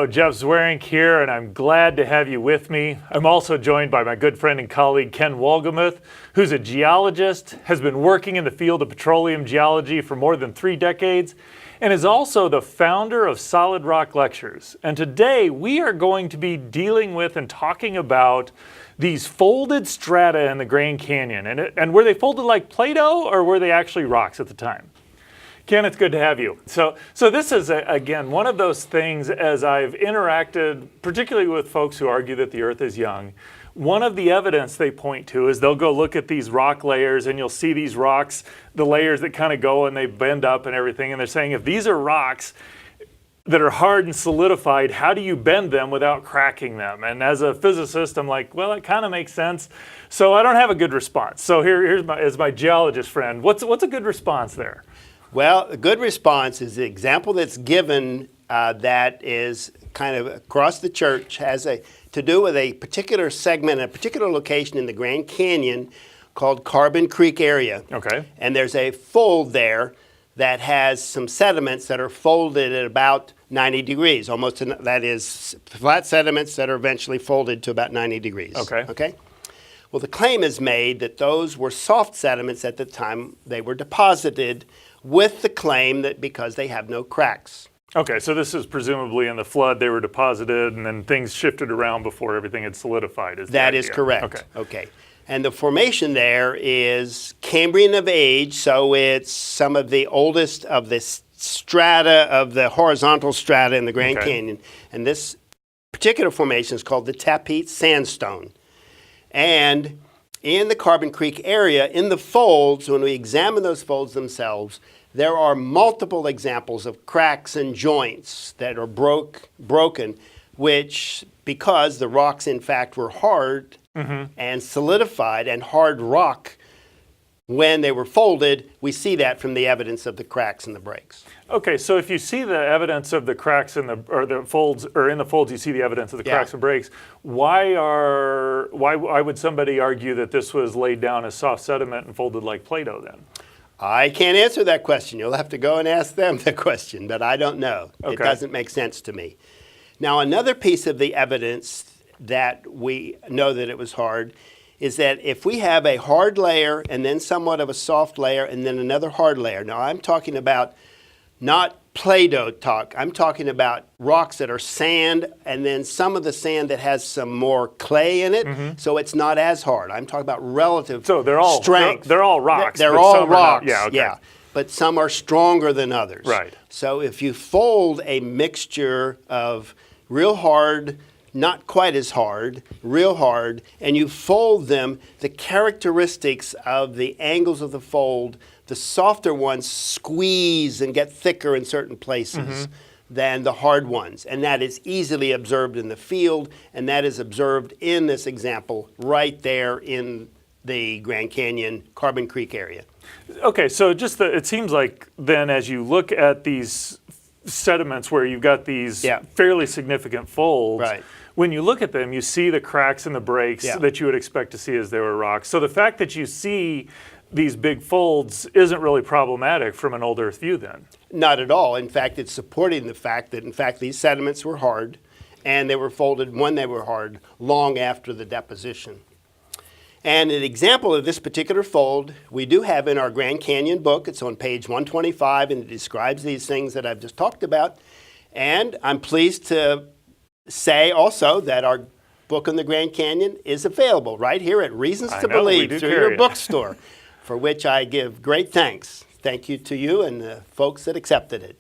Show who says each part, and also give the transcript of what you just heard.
Speaker 1: Jeff Zwerink here, and I'm glad to have you with me. I'm also joined by my good friend and colleague Ken Wolgamuth, who's a geologist, has been working in the field of petroleum geology for more than 3 decades, and is also the founder of Solid Rock Lectures. And today we are going to be dealing with and talking about these folded strata in the Grand Canyon. And were they folded like Play-Doh, or were they actually rocks at the time? Ken, it's good to have you. So this is, again, one of those things, as I've interacted, particularly with folks who argue that the Earth is young, one of the evidence they point to is they'll go look at these rock layers, and you'll see these rocks, the layers that kind of go and they bend up and everything, and they're saying if these are rocks that are hard and solidified, how do you bend them without cracking them? And as a physicist, I'm like, well, it kind of makes sense. So I don't have a good response. So here's my geologist friend. What's a good response there?
Speaker 2: Well, a good response is the example that's given that is kind of across the church, has to do with a particular segment, a particular location in the Grand Canyon called Carbon Creek area.
Speaker 1: Okay.
Speaker 2: And there's a fold there that has some sediments that are folded at about 90 degrees, that is flat sediments that are eventually folded to about 90 degrees.
Speaker 1: Okay.
Speaker 2: Well, the claim is made that those were soft sediments at the time they were deposited, with the claim that because they have no cracks.
Speaker 1: Okay, so this is presumably in the flood they were deposited and then things shifted around before everything had solidified.
Speaker 2: That is correct. Okay. And the formation there is Cambrian of age, so it's some of the oldest of the strata, of the horizontal strata in the Grand Canyon. And this particular formation is called the Tapete Sandstone. And in the Carbon Creek area, in the folds, when we examine those folds themselves, there are multiple examples of cracks and joints that are broken, which, because the rocks in fact were hard and solidified and hard rock when they were folded, we see that from the evidence of the cracks and the breaks.
Speaker 1: Okay, so if you see the evidence of the cracks in the folds, or in the folds you see the evidence of the cracks and breaks, why would somebody argue that this was laid down as soft sediment and folded like Play-Doh then?
Speaker 2: I can't answer that question. You'll have to go and ask them the question, but I don't know.
Speaker 1: Okay.
Speaker 2: It doesn't make sense to me. Now, another piece of the evidence that we know that it was hard is that if we have a hard layer and then somewhat of a soft layer and then another hard layer. Now, I'm talking about not Play-Doh talk. I'm talking about rocks that are sand and then some of the sand that has some more clay in it, so it's not as hard. I'm talking about relative strength.
Speaker 1: So they're all rocks.
Speaker 2: They're all rocks,
Speaker 1: yeah.
Speaker 2: But some are stronger than others.
Speaker 1: Right.
Speaker 2: So if you fold a mixture of real hard, not quite as hard, real hard, and you fold them, the characteristics of the angles of the fold, the softer ones squeeze and get thicker in certain places than the hard ones. And that is easily observed in the field, and that is observed in this example right there in the Grand Canyon Carbon Creek area.
Speaker 1: Okay, so it seems like then as you look at these sediments where you've got these fairly significant folds, when you look at them, you see the cracks and the breaks that you would expect to see as they were rocks. So the fact that you see these big folds isn't really problematic from an old Earth view then? Not
Speaker 2: at all. In fact, it's supporting the fact that, in fact, these sediments were hard, and they were folded when they were hard, long after the deposition. And an example of this particular fold we do have in our Grand Canyon book. It's on page 125, and it describes these things that I've just talked about. And I'm pleased to say also that our book on the Grand Canyon is available right here at Reasons to Believe through your bookstore, for which I give great thanks. Thank you to you and the folks that accepted it.